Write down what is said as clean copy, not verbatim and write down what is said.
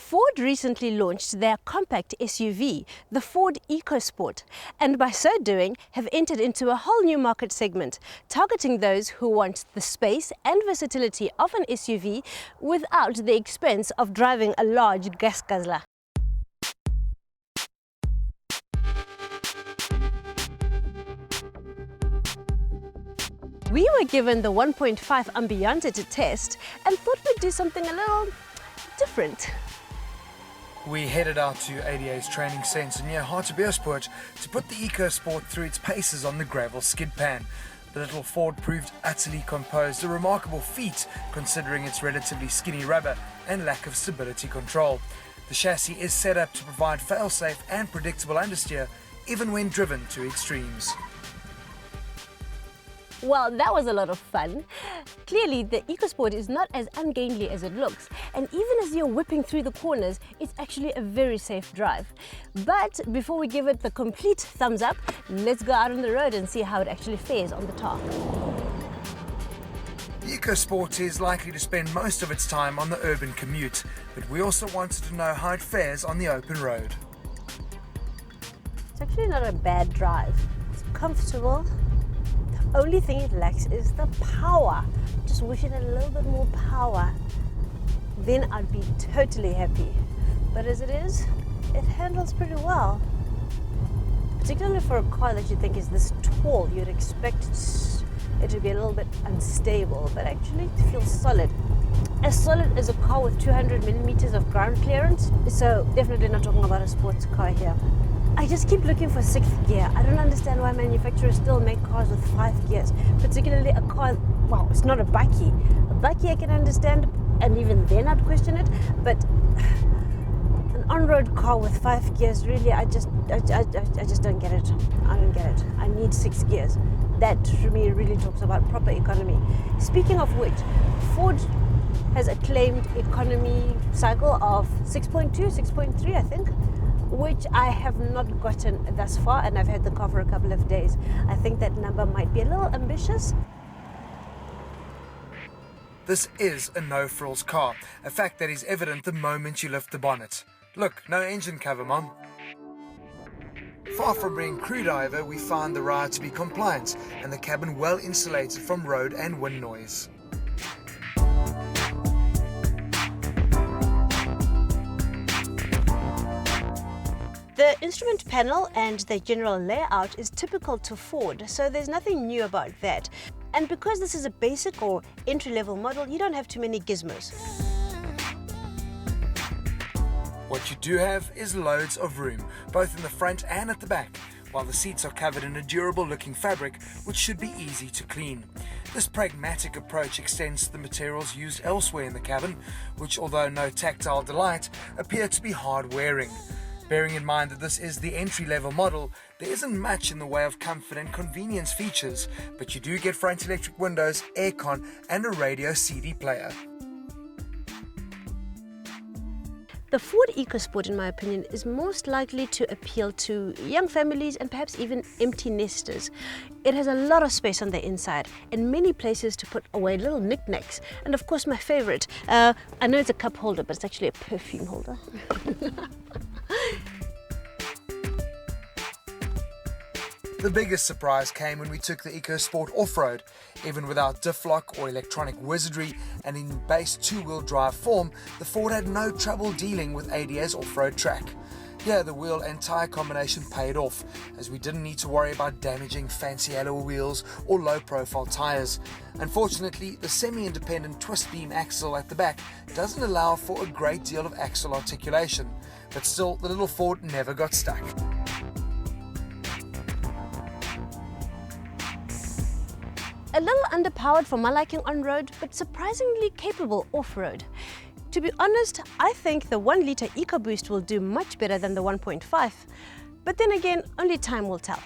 Ford recently launched their compact SUV, the Ford Ecosport, and by so doing have entered into a whole new market segment, targeting those who want the space and versatility of an SUV without the expense of driving a large gas guzzler. We were given the 1.5 Ambiente to test and thought we'd do something a little different. We headed out to ADA's training centre near Ecosport to put the Ecosport through its paces on the gravel skid pan. The little Ford proved utterly composed, a remarkable feat considering its relatively skinny rubber and lack of stability control. The chassis is set up to provide fail-safe and predictable understeer even when driven to extremes. Well, that was a lot of fun. Clearly, the Ecosport is not as ungainly as it looks, and even as you're whipping through the corners, it's actually a very safe drive. But before we give it the complete thumbs up, let's go out on the road and see how it actually fares on the tar. The Ecosport is likely to spend most of its time on the urban commute, but we also wanted to know how it fares on the open road. It's actually not a bad drive. It's comfortable. The only thing it lacks is the power. Just wish it had a little bit more power. Then I'd be totally happy. But as it is, it handles pretty well. Particularly for a car that you think is this tall, you'd expect it to be a little bit unstable, but actually it feels solid. As solid as a car with 200 millimeters of ground clearance. So definitely not talking about a sports car here. I just keep looking for 6th gear. I don't understand why manufacturers still make cars with 5 gears, particularly a car, well, it's not a bakkie. A bakkie I can understand, and even then I'd question it, but an on-road car with 5 gears, really, I just don't get it. I don't get it. I need 6 gears. That, to me, really talks about proper economy. Speaking of which, Ford has a claimed economy cycle of 6.2, 6.3, I think, which I have not gotten thus far, and I've had the car for a couple of days. I think that number might be a little ambitious. This is a no-frills car, a fact that is evident the moment you lift the bonnet. Look, no engine cover, Mom. Far from being crude, however, we found the ride to be compliant and the cabin well insulated from road and wind noise. The instrument panel and the general layout is typical to Ford, so there's nothing new about that. And because this is a basic or entry-level model, you don't have too many gizmos. What you do have is loads of room, both in the front and at the back, while the seats are covered in a durable-looking fabric which should be easy to clean. This pragmatic approach extends to the materials used elsewhere in the cabin, which, although no tactile delight, appear to be hard-wearing. Bearing in mind that this is the entry-level model, there isn't much in the way of comfort and convenience features, but you do get front electric windows, aircon, and a radio CD player. The Ford Ecosport, in my opinion, is most likely to appeal to young families and perhaps even empty nesters. It has a lot of space on the inside and many places to put away little knickknacks. And of course, my favorite, I know it's a cup holder, but it's actually a perfume holder. The biggest surprise came when we took the Ecosport off-road. Even without diff lock or electronic wizardry and in base two-wheel drive form, the Ford had no trouble dealing with ADA's off-road track. Here, the wheel and tyre combination paid off, as we didn't need to worry about damaging fancy alloy wheels or low-profile tyres. Unfortunately, the semi-independent twist beam axle at the back doesn't allow for a great deal of axle articulation, but still, the little Ford never got stuck. A little underpowered for my liking on-road, but surprisingly capable off-road. To be honest, I think the 1-litre EcoBoost will do much better than the 1.5. But then again, only time will tell.